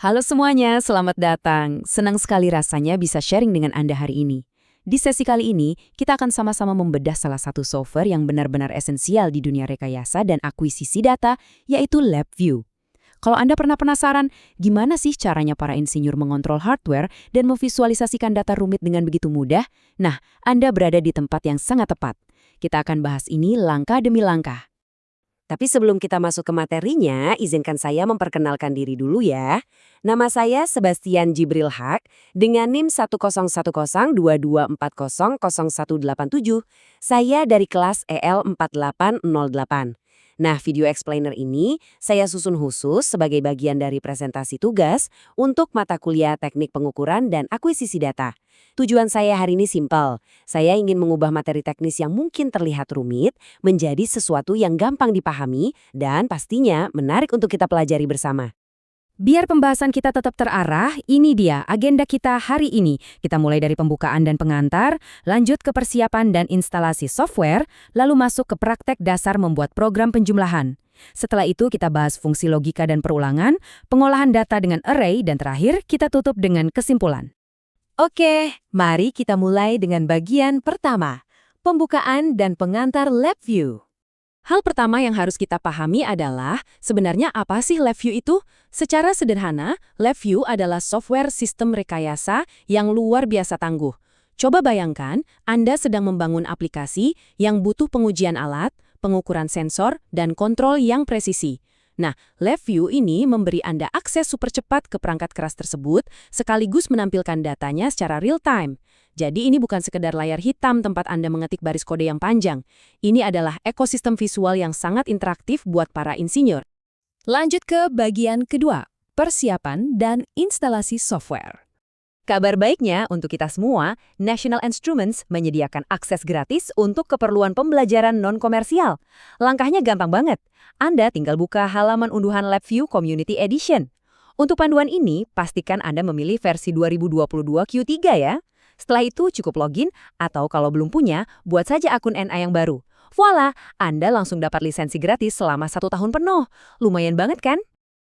Halo semuanya, selamat datang. Senang sekali rasanya bisa sharing dengan Anda hari ini. Di sesi kali ini, kita akan sama-sama membedah salah satu software yang benar-benar esensial di dunia rekayasa dan akuisisi data, yaitu LabVIEW. Kalau Anda pernah penasaran, gimana sih caranya para insinyur mengontrol hardware dan memvisualisasikan data rumit dengan begitu mudah? Nah, Anda berada di tempat yang sangat tepat. Kita akan bahas ini langkah demi langkah. Tapi sebelum kita masuk ke materinya, izinkan saya memperkenalkan diri dulu ya. Nama saya Sebastian Jibril Haq dengan NIM 1010224000187. Saya dari kelas EL4808. Nah, video explainer ini saya susun khusus sebagai bagian dari presentasi tugas untuk mata kuliah teknik pengukuran dan akuisisi data. Tujuan saya hari ini simpel. Saya ingin mengubah materi teknis yang mungkin terlihat rumit menjadi sesuatu yang gampang dipahami dan pastinya menarik untuk kita pelajari bersama. Biar pembahasan kita tetap terarah, ini dia agenda kita hari ini. Kita mulai dari pembukaan dan pengantar, lanjut ke persiapan dan instalasi software, lalu masuk ke praktek dasar membuat program penjumlahan. Setelah itu kita bahas fungsi logika dan perulangan, pengolahan data dengan array, dan terakhir kita tutup dengan kesimpulan. Oke, mari kita mulai dengan bagian pertama, pembukaan dan pengantar LabVIEW. Hal pertama yang harus kita pahami adalah sebenarnya apa sih LabVIEW itu? Secara sederhana, LabVIEW adalah software sistem rekayasa yang luar biasa tangguh. Coba bayangkan, Anda sedang membangun aplikasi yang butuh pengujian alat, pengukuran sensor, dan kontrol yang presisi. Nah, LabVIEW ini memberi Anda akses super cepat ke perangkat keras tersebut, sekaligus menampilkan datanya secara real-time. Jadi ini bukan sekedar layar hitam tempat Anda mengetik baris kode yang panjang. Ini adalah ekosistem visual yang sangat interaktif buat para insinyur. Lanjut ke bagian kedua, persiapan dan instalasi software. Kabar baiknya untuk kita semua, National Instruments menyediakan akses gratis untuk keperluan pembelajaran non-komersial. Langkahnya gampang banget. Anda tinggal buka halaman unduhan LabVIEW Community Edition. Untuk panduan ini, pastikan Anda memilih versi 2022 Q3 ya. Setelah itu cukup login, atau kalau belum punya, buat saja akun NA yang baru. Voila, Anda langsung dapat lisensi gratis selama 1 tahun penuh. Lumayan banget kan?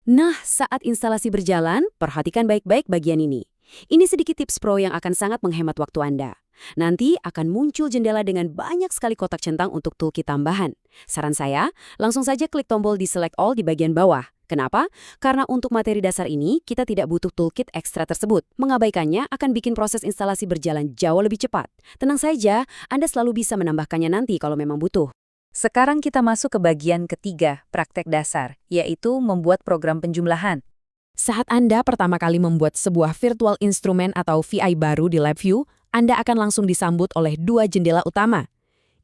Nah, saat instalasi berjalan, perhatikan baik-baik bagian ini. Ini sedikit tips pro yang akan sangat menghemat waktu Anda. Nanti akan muncul jendela dengan banyak sekali kotak centang untuk toolkit tambahan. Saran saya, langsung saja klik tombol di Select All di bagian bawah. Kenapa? Karena untuk materi dasar ini, kita tidak butuh toolkit ekstra tersebut. Mengabaikannya akan bikin proses instalasi berjalan jauh lebih cepat. Tenang saja, Anda selalu bisa menambahkannya nanti kalau memang butuh. Sekarang kita masuk ke bagian ketiga, praktek dasar, yaitu membuat program penjumlahan. Saat Anda pertama kali membuat sebuah virtual instrument atau VI baru di LabVIEW, Anda akan langsung disambut oleh 2 jendela utama.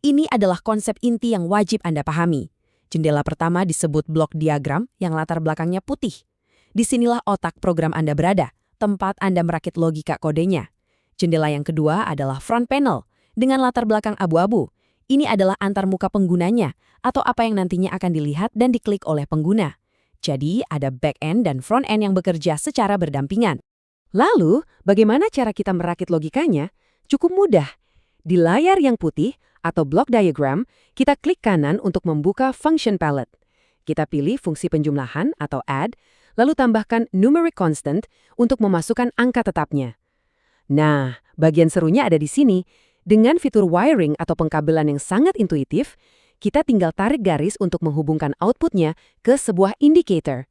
Ini adalah konsep inti yang wajib Anda pahami. Jendela pertama disebut blok diagram yang latar belakangnya putih. Disinilah otak program Anda berada, tempat Anda merakit logika kodenya. Jendela yang kedua adalah front panel, dengan latar belakang abu-abu. Ini adalah antarmuka penggunanya, atau apa yang nantinya akan dilihat dan diklik oleh pengguna. Jadi, ada back-end dan front-end yang bekerja secara berdampingan. Lalu, bagaimana cara kita merakit logikanya? Cukup mudah. Di layar yang putih, atau block diagram, kita klik kanan untuk membuka function palette. Kita pilih fungsi penjumlahan atau add, lalu tambahkan numeric constant untuk memasukkan angka tetapnya. Nah, bagian serunya ada di sini. Dengan fitur wiring atau pengkabelan yang sangat intuitif, kita tinggal tarik garis untuk menghubungkan outputnya ke sebuah indicator.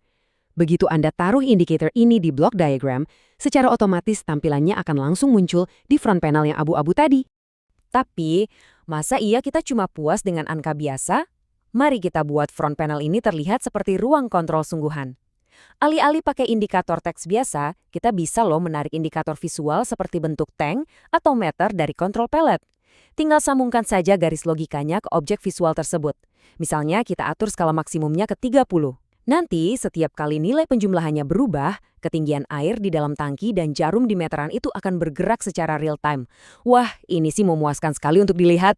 Begitu Anda taruh indicator ini di block diagram, secara otomatis tampilannya akan langsung muncul di front panel yang abu-abu tadi. Tapi, masa iya kita cuma puas dengan angka biasa? Mari kita buat front panel ini terlihat seperti ruang kontrol sungguhan. Alih-alih pakai indikator teks biasa, kita bisa loh menarik indikator visual seperti bentuk tank atau meter dari control palette. Tinggal sambungkan saja garis logikanya ke objek visual tersebut. Misalnya kita atur skala maksimumnya ke 30. Nanti setiap kali nilai penjumlahannya berubah, ketinggian air di dalam tangki dan jarum di meteran itu akan bergerak secara real time. Wah, ini sih memuaskan sekali untuk dilihat.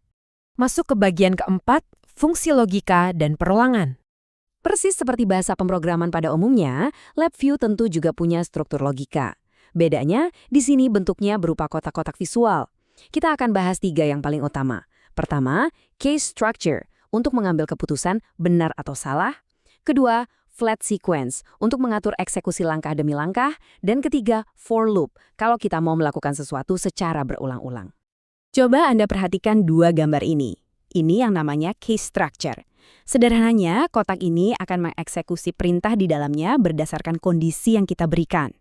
Masuk ke bagian keempat, fungsi logika dan perulangan. Persis seperti bahasa pemrograman pada umumnya, LabVIEW tentu juga punya struktur logika. Bedanya, di sini bentuknya berupa kotak-kotak visual. Kita akan bahas 3 yang paling utama. Pertama, case structure, untuk mengambil keputusan benar atau salah. Kedua, flat sequence untuk mengatur eksekusi langkah demi langkah, dan ketiga, for loop kalau kita mau melakukan sesuatu secara berulang-ulang. Coba Anda perhatikan dua gambar ini. Ini yang namanya case structure. Sederhananya, kotak ini akan mengeksekusi perintah di dalamnya berdasarkan kondisi yang kita berikan.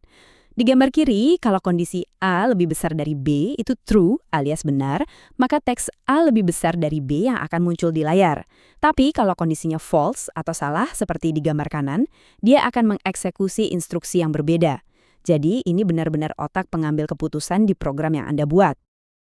Di gambar kiri, kalau kondisi A lebih besar dari B, itu true alias benar, maka teks A lebih besar dari B yang akan muncul di layar. Tapi kalau kondisinya false atau salah seperti di gambar kanan, dia akan mengeksekusi instruksi yang berbeda. Jadi ini benar-benar otak pengambil keputusan di program yang Anda buat.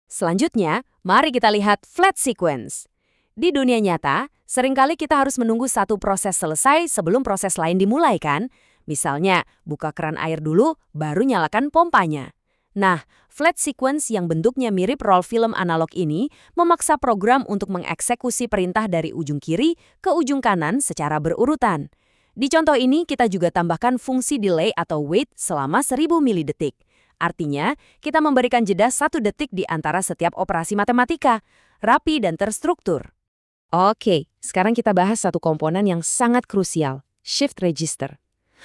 Selanjutnya, mari kita lihat flat sequence. Di dunia nyata, seringkali kita harus menunggu satu proses selesai sebelum proses lain dimulai kan? Misalnya, buka keran air dulu, baru nyalakan pompanya. Nah, flat sequence yang bentuknya mirip roll film analog ini memaksa program untuk mengeksekusi perintah dari ujung kiri ke ujung kanan secara berurutan. Di contoh ini, kita juga tambahkan fungsi delay atau wait selama 1000 milidetik. Artinya, kita memberikan jeda 1 detik di antara setiap operasi matematika, rapi dan terstruktur. Oke, sekarang kita bahas satu komponen yang sangat krusial, shift register.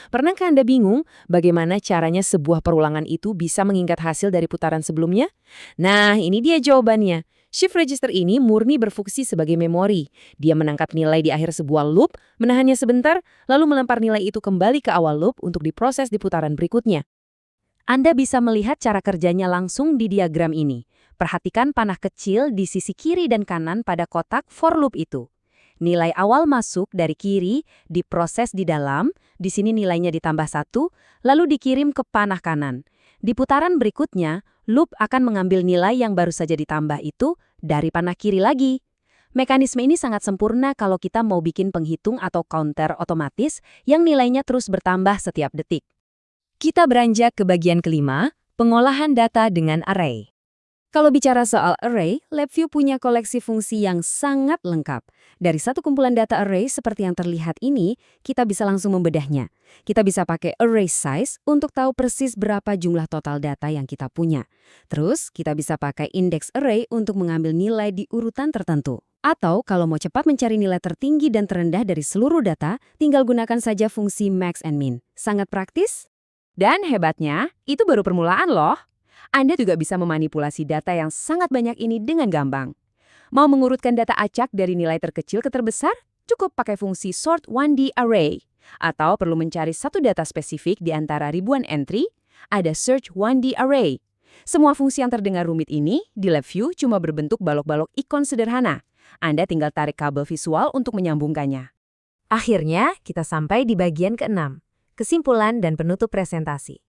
Pernahkah Anda bingung bagaimana caranya sebuah perulangan itu bisa mengingat hasil dari putaran sebelumnya? Nah, ini dia jawabannya. Shift register ini murni berfungsi sebagai memori. Dia menangkap nilai di akhir sebuah loop, menahannya sebentar, lalu melempar nilai itu kembali ke awal loop untuk diproses di putaran berikutnya. Anda bisa melihat cara kerjanya langsung di diagram ini. Perhatikan panah kecil di sisi kiri dan kanan pada kotak for loop itu. Nilai awal masuk dari kiri, diproses di dalam, di sini nilainya ditambah 1, lalu dikirim ke panah kanan. Di putaran berikutnya, loop akan mengambil nilai yang baru saja ditambah itu dari panah kiri lagi. Mekanisme ini sangat sempurna kalau kita mau bikin penghitung atau counter otomatis yang nilainya terus bertambah setiap detik. Kita beranjak ke bagian kelima, pengolahan data dengan array. Kalau bicara soal array, LabVIEW punya koleksi fungsi yang sangat lengkap. Dari satu kumpulan data array seperti yang terlihat ini, kita bisa langsung membedahnya. Kita bisa pakai array size untuk tahu persis berapa jumlah total data yang kita punya. Terus, kita bisa pakai index array untuk mengambil nilai di urutan tertentu. Atau kalau mau cepat mencari nilai tertinggi dan terendah dari seluruh data, tinggal gunakan saja fungsi max and min. Sangat praktis? Dan hebatnya, itu baru permulaan loh. Anda juga bisa memanipulasi data yang sangat banyak ini dengan gampang. Mau mengurutkan data acak dari nilai terkecil ke terbesar? Cukup pakai fungsi sort 1D array. Atau perlu mencari satu data spesifik di antara ribuan entry? Ada search 1D array. Semua fungsi yang terdengar rumit ini di LabVIEW cuma berbentuk balok-balok ikon sederhana. Anda tinggal tarik kabel visual untuk menyambungkannya. Akhirnya, kita sampai di bagian ke-6, kesimpulan dan penutup presentasi.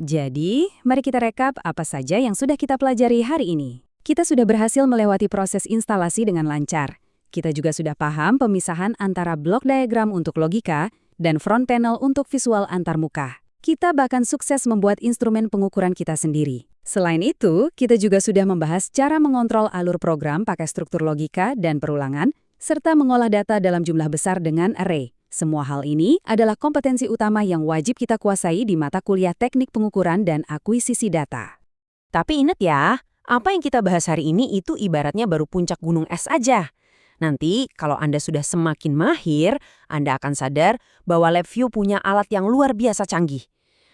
Jadi, mari kita rekap apa saja yang sudah kita pelajari hari ini. Kita sudah berhasil melewati proses instalasi dengan lancar. Kita juga sudah paham pemisahan antara blok diagram untuk logika dan front panel untuk visual antarmuka. Kita bahkan sukses membuat instrumen pengukuran kita sendiri. Selain itu, kita juga sudah membahas cara mengontrol alur program pakai struktur logika dan perulangan, serta mengolah data dalam jumlah besar dengan array. Semua hal ini adalah kompetensi utama yang wajib kita kuasai di mata kuliah teknik pengukuran dan akuisisi data. Tapi ingat ya, apa yang kita bahas hari ini itu ibaratnya baru puncak gunung es aja. Nanti kalau Anda sudah semakin mahir, Anda akan sadar bahwa LabVIEW punya alat yang luar biasa canggih.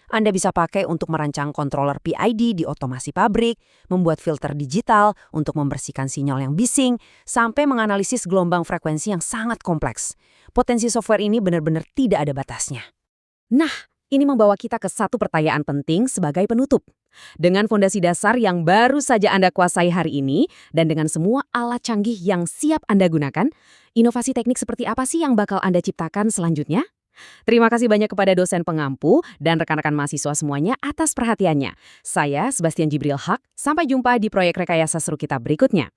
Anda bisa pakai untuk merancang controller PID di otomasi pabrik, membuat filter digital untuk membersihkan sinyal yang bising, sampai menganalisis gelombang frekuensi yang sangat kompleks. Potensi software ini benar-benar tidak ada batasnya. Nah, ini membawa kita ke satu pertanyaan penting sebagai penutup. Dengan fondasi dasar yang baru saja Anda kuasai hari ini, dan dengan semua alat canggih yang siap Anda gunakan, inovasi teknik seperti apa sih yang bakal Anda ciptakan selanjutnya? Terima kasih banyak kepada dosen pengampu dan rekan-rekan mahasiswa semuanya atas perhatiannya. Saya Sebastian Jibril Haq, sampai jumpa di proyek Rekayasa Seru kita berikutnya.